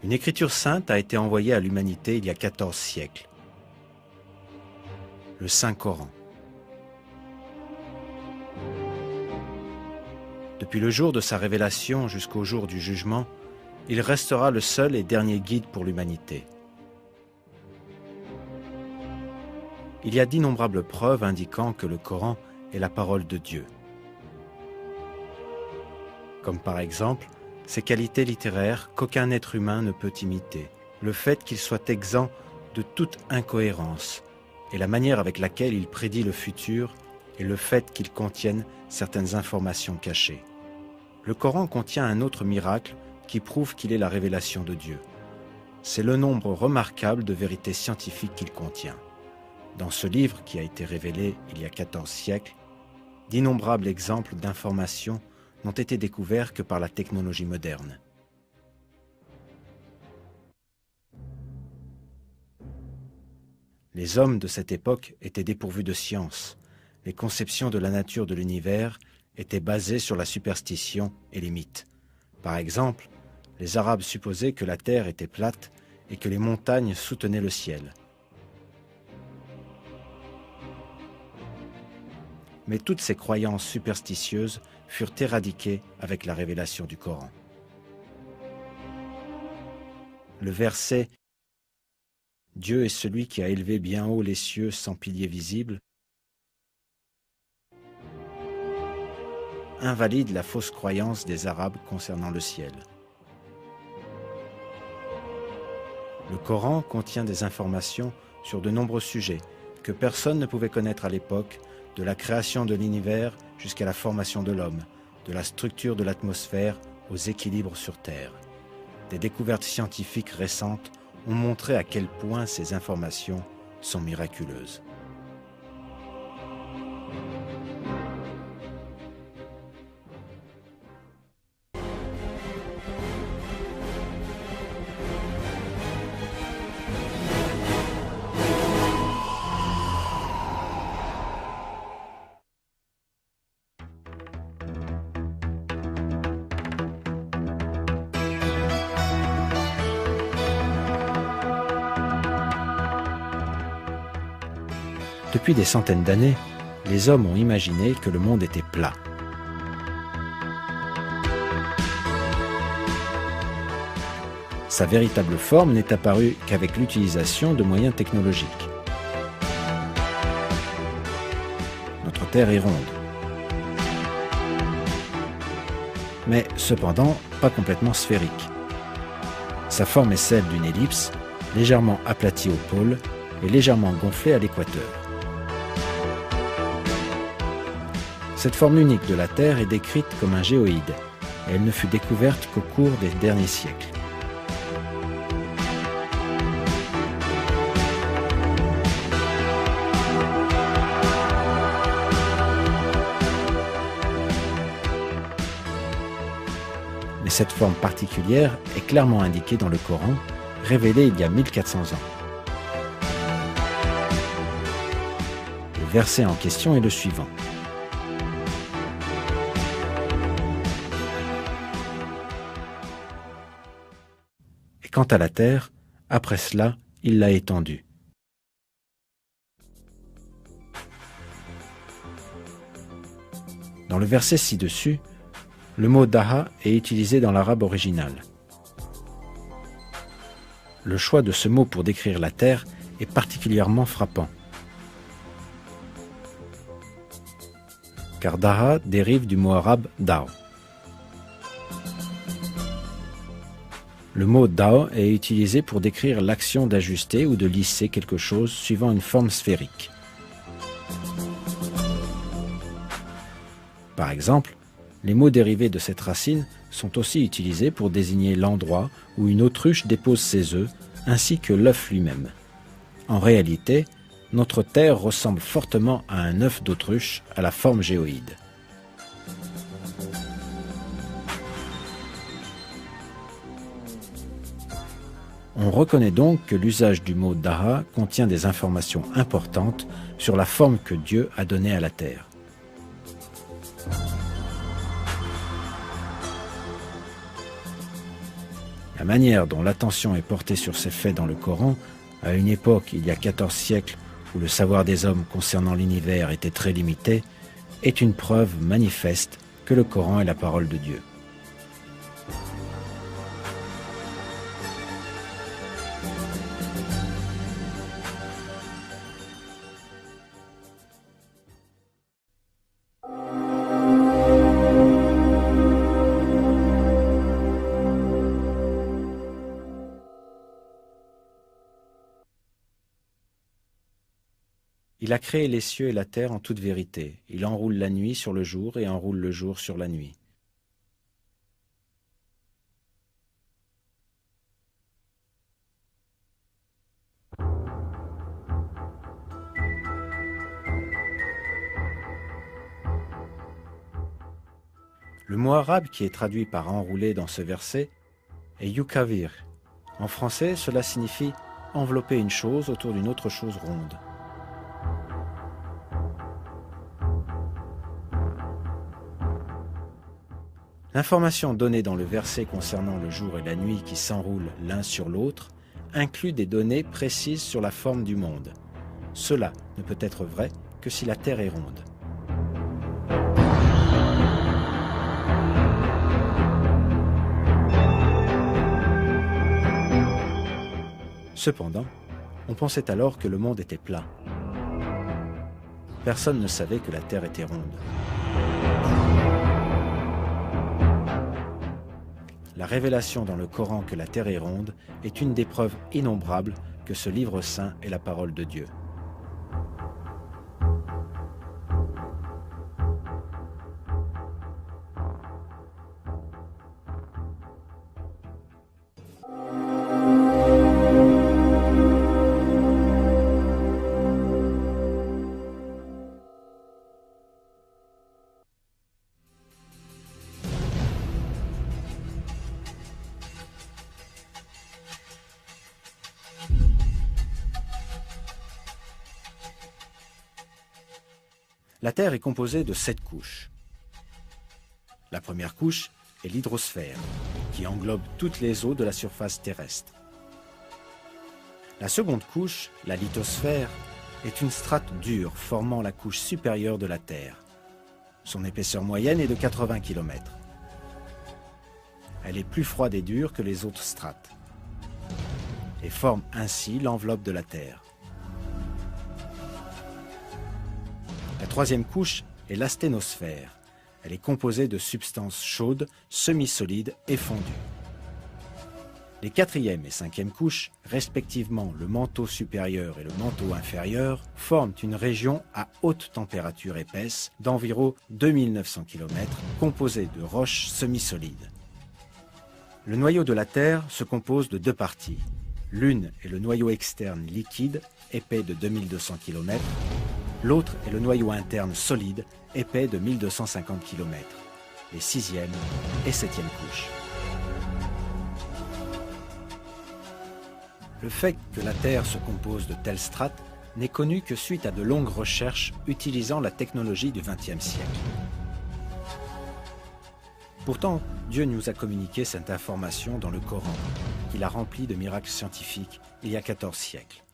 Une écriture sainte a été envoyée à l'humanité il y a 14 siècles. Le Saint-Coran. Depuis le jour de sa révélation jusqu'au jour du jugement, il restera le seul et dernier guide pour l'humanité. Il y a d'innombrables preuves indiquant que le Coran est la parole de Dieu. Comme par exemple, ses qualités littéraires qu'aucun être humain ne peut imiter, le fait qu'il soit exempt de toute incohérence, et la manière avec laquelle il prédit le futur, et le fait qu'il contienne certaines informations cachées. Le Coran contient un autre miracle qui prouve qu'il est la révélation de Dieu. C'est le nombre remarquable de vérités scientifiques qu'il contient. Dans ce livre qui a été révélé il y a 14 siècles, d'innombrables exemples d'informations n'ont été découverts que par la technologie moderne. Les hommes de cette époque étaient dépourvus de science. Les conceptions de la nature de l'univers étaient basées sur la superstition et les mythes. Par exemple, les Arabes supposaient que la terre était plate et que les montagnes soutenaient le ciel. Mais toutes ces croyances superstitieuses furent éradiquées avec la révélation du Coran. Le verset « Dieu est celui qui a élevé bien haut les cieux sans piliers visibles » invalide la fausse croyance des Arabes concernant le ciel. Le Coran contient des informations sur de nombreux sujets que personne ne pouvait connaître à l'époque, de la création de l'univers jusqu'à la formation de l'homme, de la structure de l'atmosphère aux équilibres sur Terre. Des découvertes scientifiques récentes ont montré à quel point ces informations sont miraculeuses. Depuis des centaines d'années, les hommes ont imaginé que le monde était plat. Sa véritable forme n'est apparue qu'avec l'utilisation de moyens technologiques. Notre Terre est ronde. Mais cependant, pas complètement sphérique. Sa forme est celle d'une ellipse, légèrement aplatie au pôle et légèrement gonflée à l'équateur. Cette forme unique de la Terre est décrite comme un géoïde, et elle ne fut découverte qu'au cours des derniers siècles. Mais cette forme particulière est clairement indiquée dans le Coran, révélé il y a 1400 ans. Le verset en question est le suivant. Quant à la terre, après cela, il l'a étendue. Dans le verset ci-dessus, le mot daha est utilisé dans l'arabe original. Le choix de ce mot pour décrire la terre est particulièrement frappant. Car daha dérive du mot arabe dao. Le mot dao est utilisé pour décrire l'action d'ajuster ou de lisser quelque chose suivant une forme sphérique. Par exemple, les mots dérivés de cette racine sont aussi utilisés pour désigner l'endroit où une autruche dépose ses œufs, ainsi que l'œuf lui-même. En réalité, notre Terre ressemble fortement à un œuf d'autruche à la forme géoïde. On reconnaît donc que l'usage du mot daha contient des informations importantes sur la forme que Dieu a donnée à la terre. La manière dont l'attention est portée sur ces faits dans le Coran, à une époque, il y a 14 siècles, où le savoir des hommes concernant l'univers était très limité, est une preuve manifeste que le Coran est la parole de Dieu. Il a créé les cieux et la terre en toute vérité. Il enroule la nuit sur le jour et enroule le jour sur la nuit. Le mot arabe qui est traduit par enrouler dans ce verset est yukavir. En français, cela signifie envelopper une chose autour d'une autre chose ronde. L'information donnée dans le verset concernant le jour et la nuit qui s'enroulent l'un sur l'autre inclut des données précises sur la forme du monde. Cela ne peut être vrai que si la Terre est ronde. Cependant, on pensait alors que le monde était plat. Personne ne savait que la Terre était ronde. La révélation dans le Coran que la Terre est ronde est une des preuves innombrables que ce livre saint est la parole de Dieu. La Terre est composée de 7 couches. La première couche est l'hydrosphère, qui englobe toutes les eaux de la surface terrestre. La seconde couche, la lithosphère, est une strate dure formant la couche supérieure de la Terre. Son épaisseur moyenne est de 80 km. Elle est plus froide et dure que les autres strates et forme ainsi l'enveloppe de la Terre. La troisième couche est l'asténosphère. Elle est composée de substances chaudes, semi-solides et fondues. Les quatrième et cinquième couches, respectivement le manteau supérieur et le manteau inférieur, forment une région à haute température épaisse d'environ 2900 km, composée de roches semi-solides. Le noyau de la Terre se compose de 2 parties. L'une est le noyau externe liquide, épais de 2200 km. L'autre est le noyau interne solide, épais de 1250 km, les 6e et 7e couches. Le fait que la Terre se compose de telles strates n'est connu que suite à de longues recherches utilisant la technologie du XXe siècle. Pourtant, Dieu nous a communiqué cette information dans le Coran, qu'il a rempli de miracles scientifiques il y a 14 siècles.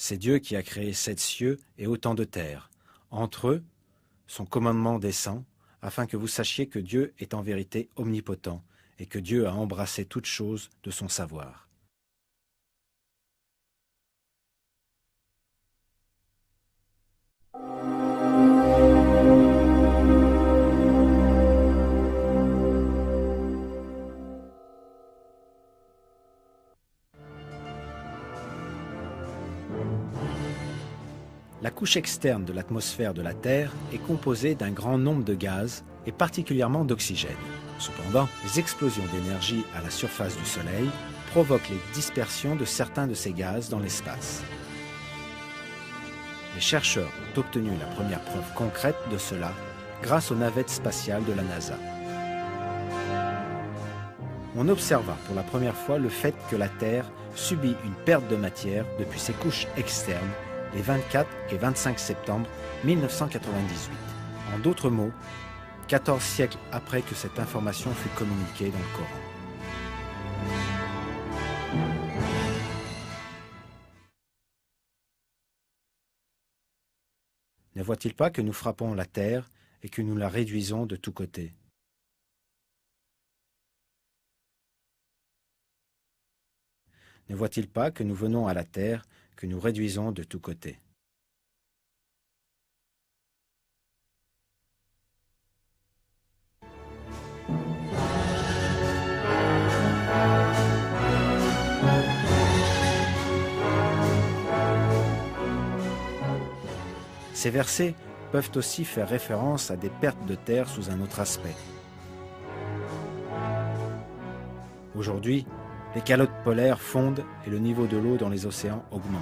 C'est Dieu qui a créé 7 cieux et autant de terres. Entre eux, son commandement descend, afin que vous sachiez que Dieu est en vérité omnipotent et que Dieu a embrassé toutes choses de son savoir. La couche externe de l'atmosphère de la Terre est composée d'un grand nombre de gaz et particulièrement d'oxygène. Cependant, les explosions d'énergie à la surface du Soleil provoquent les dispersions de certains de ces gaz dans l'espace. Les chercheurs ont obtenu la première preuve concrète de cela grâce aux navettes spatiales de la NASA. On observa pour la première fois le fait que la Terre subit une perte de matière depuis ses couches externes les 24 et 25 septembre 1998. En d'autres mots, 14 siècles après que cette information fut communiquée dans le Coran. Ne voit-il pas que nous frappons la terre et que nous la réduisons de tous côtés? Ne voit-il pas que nous venons à la terre, que nous réduisons de tous côtés? Ces versets peuvent aussi faire référence à des pertes de terre sous un autre aspect. Aujourd'hui, les calottes polaires fondent et le niveau de l'eau dans les océans augmente.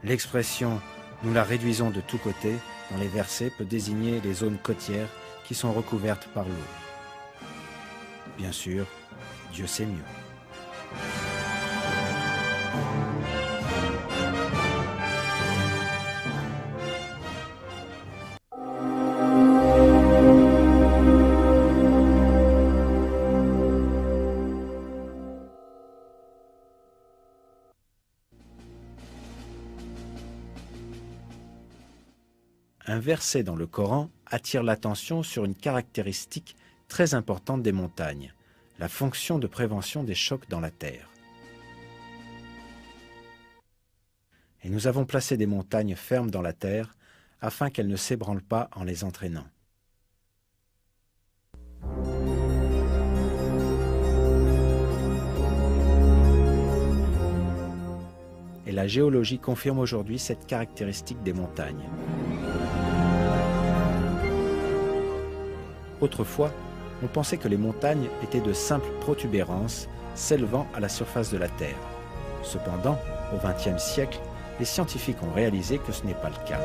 L'expression « nous la réduisons de tous côtés » dans les versets peut désigner les zones côtières qui sont recouvertes par l'eau. Bien sûr, Dieu sait mieux. Un verset dans le Coran attire l'attention sur une caractéristique très importante des montagnes, la fonction de prévention des chocs dans la terre. Et nous avons placé des montagnes fermes dans la terre afin qu'elles ne s'ébranlent pas en les entraînant. Et la géologie confirme aujourd'hui cette caractéristique des montagnes. Autrefois, on pensait que les montagnes étaient de simples protubérances s'élevant à la surface de la Terre. Cependant, au XXe siècle, les scientifiques ont réalisé que ce n'est pas le cas.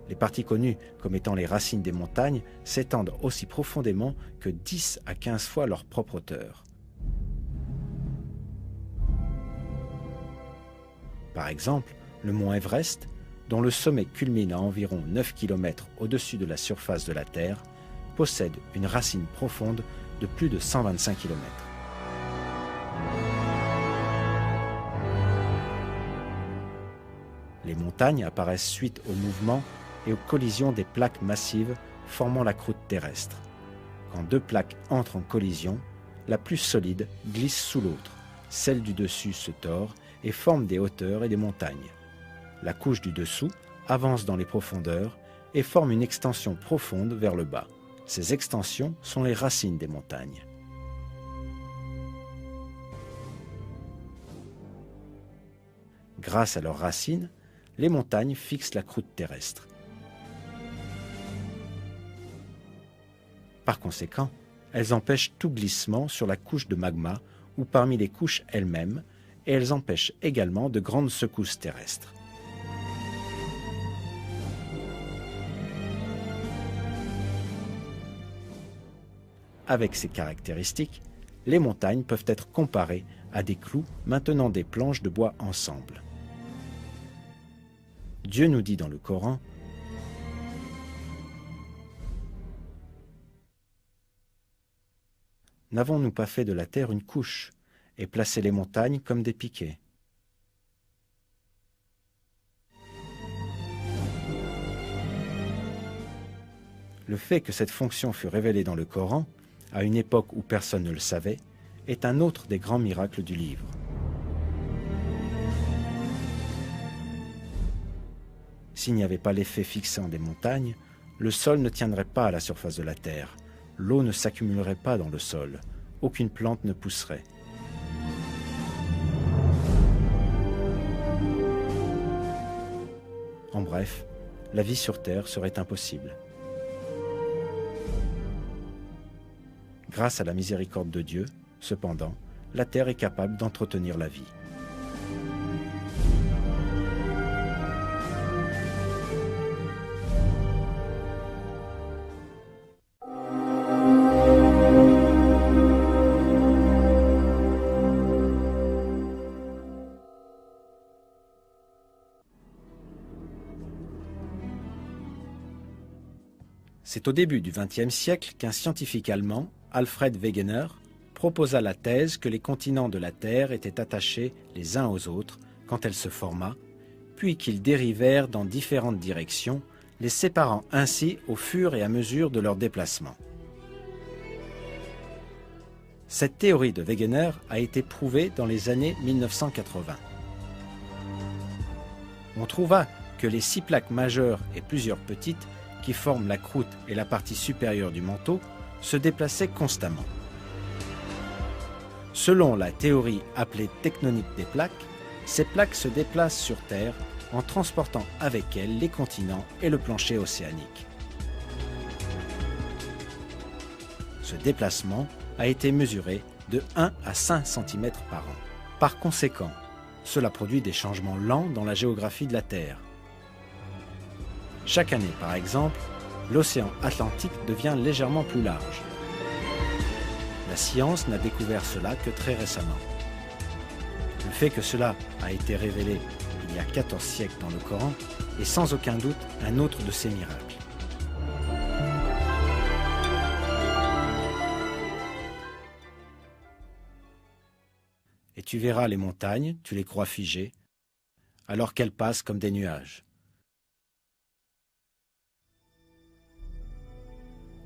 Les parties connues comme étant les racines des montagnes s'étendent aussi profondément que 10 à 15 fois leur propre hauteur. Par exemple, le mont Everest, dont le sommet culmine à environ 9 km au-dessus de la surface de la Terre, possède une racine profonde de plus de 125 km. Les montagnes apparaissent suite au mouvement et aux collisions des plaques massives formant la croûte terrestre. Quand deux plaques entrent en collision, la plus solide glisse sous l'autre, celle du dessus se tord et forme des hauteurs et des montagnes. La couche du dessous avance dans les profondeurs et forme une extension profonde vers le bas. Ces extensions sont les racines des montagnes. Grâce à leurs racines, les montagnes fixent la croûte terrestre. Par conséquent, elles empêchent tout glissement sur la couche de magma ou parmi les couches elles-mêmes, et elles empêchent également de grandes secousses terrestres. Avec ces caractéristiques, les montagnes peuvent être comparées à des clous maintenant des planches de bois ensemble. Dieu nous dit dans le Coran : « N'avons-nous pas fait de la terre une couche et placé les montagnes comme des piquets ? » Le fait que cette fonction fût révélée dans le Coran, à une époque où personne ne le savait, est un autre des grands miracles du livre. S'il n'y avait pas l'effet fixant des montagnes, le sol ne tiendrait pas à la surface de la terre, l'eau ne s'accumulerait pas dans le sol, aucune plante ne pousserait. En bref, la vie sur Terre serait impossible. Grâce à la miséricorde de Dieu, cependant, la Terre est capable d'entretenir la vie. C'est au début du XXe siècle qu'un scientifique allemand, Alfred Wegener, proposa la thèse que les continents de la Terre étaient attachés les uns aux autres quand elle se forma, puis qu'ils dérivèrent dans différentes directions, les séparant ainsi au fur et à mesure de leur déplacement. Cette théorie de Wegener a été prouvée dans les années 1980. On trouva que les 6 plaques majeures et plusieurs petites qui forment la croûte et la partie supérieure du manteau se déplaçaient constamment. Selon la théorie appelée tectonique des plaques, ces plaques se déplacent sur Terre en transportant avec elles les continents et le plancher océanique. Ce déplacement a été mesuré de 1 à 5 cm par an. Par conséquent, cela produit des changements lents dans la géographie de la Terre. Chaque année, par exemple, l'océan Atlantique devient légèrement plus large. La science n'a découvert cela que très récemment. Le fait que cela a été révélé il y a 14 siècles dans le Coran est sans aucun doute un autre de ces miracles. Et tu verras les montagnes, tu les crois figées, alors qu'elles passent comme des nuages.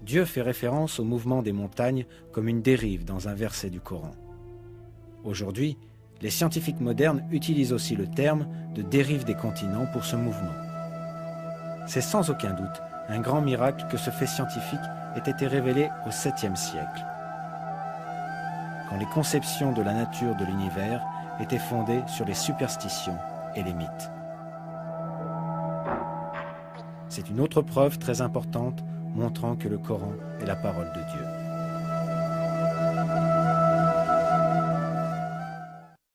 Dieu fait référence au mouvement des montagnes comme une dérive dans un verset du Coran. Aujourd'hui, les scientifiques modernes utilisent aussi le terme de dérive des continents pour ce mouvement. C'est sans aucun doute un grand miracle que ce fait scientifique ait été révélé au 7e siècle, quand les conceptions de la nature de l'univers étaient fondées sur les superstitions et les mythes. C'est une autre preuve très importante montrant que le Coran est la parole de Dieu.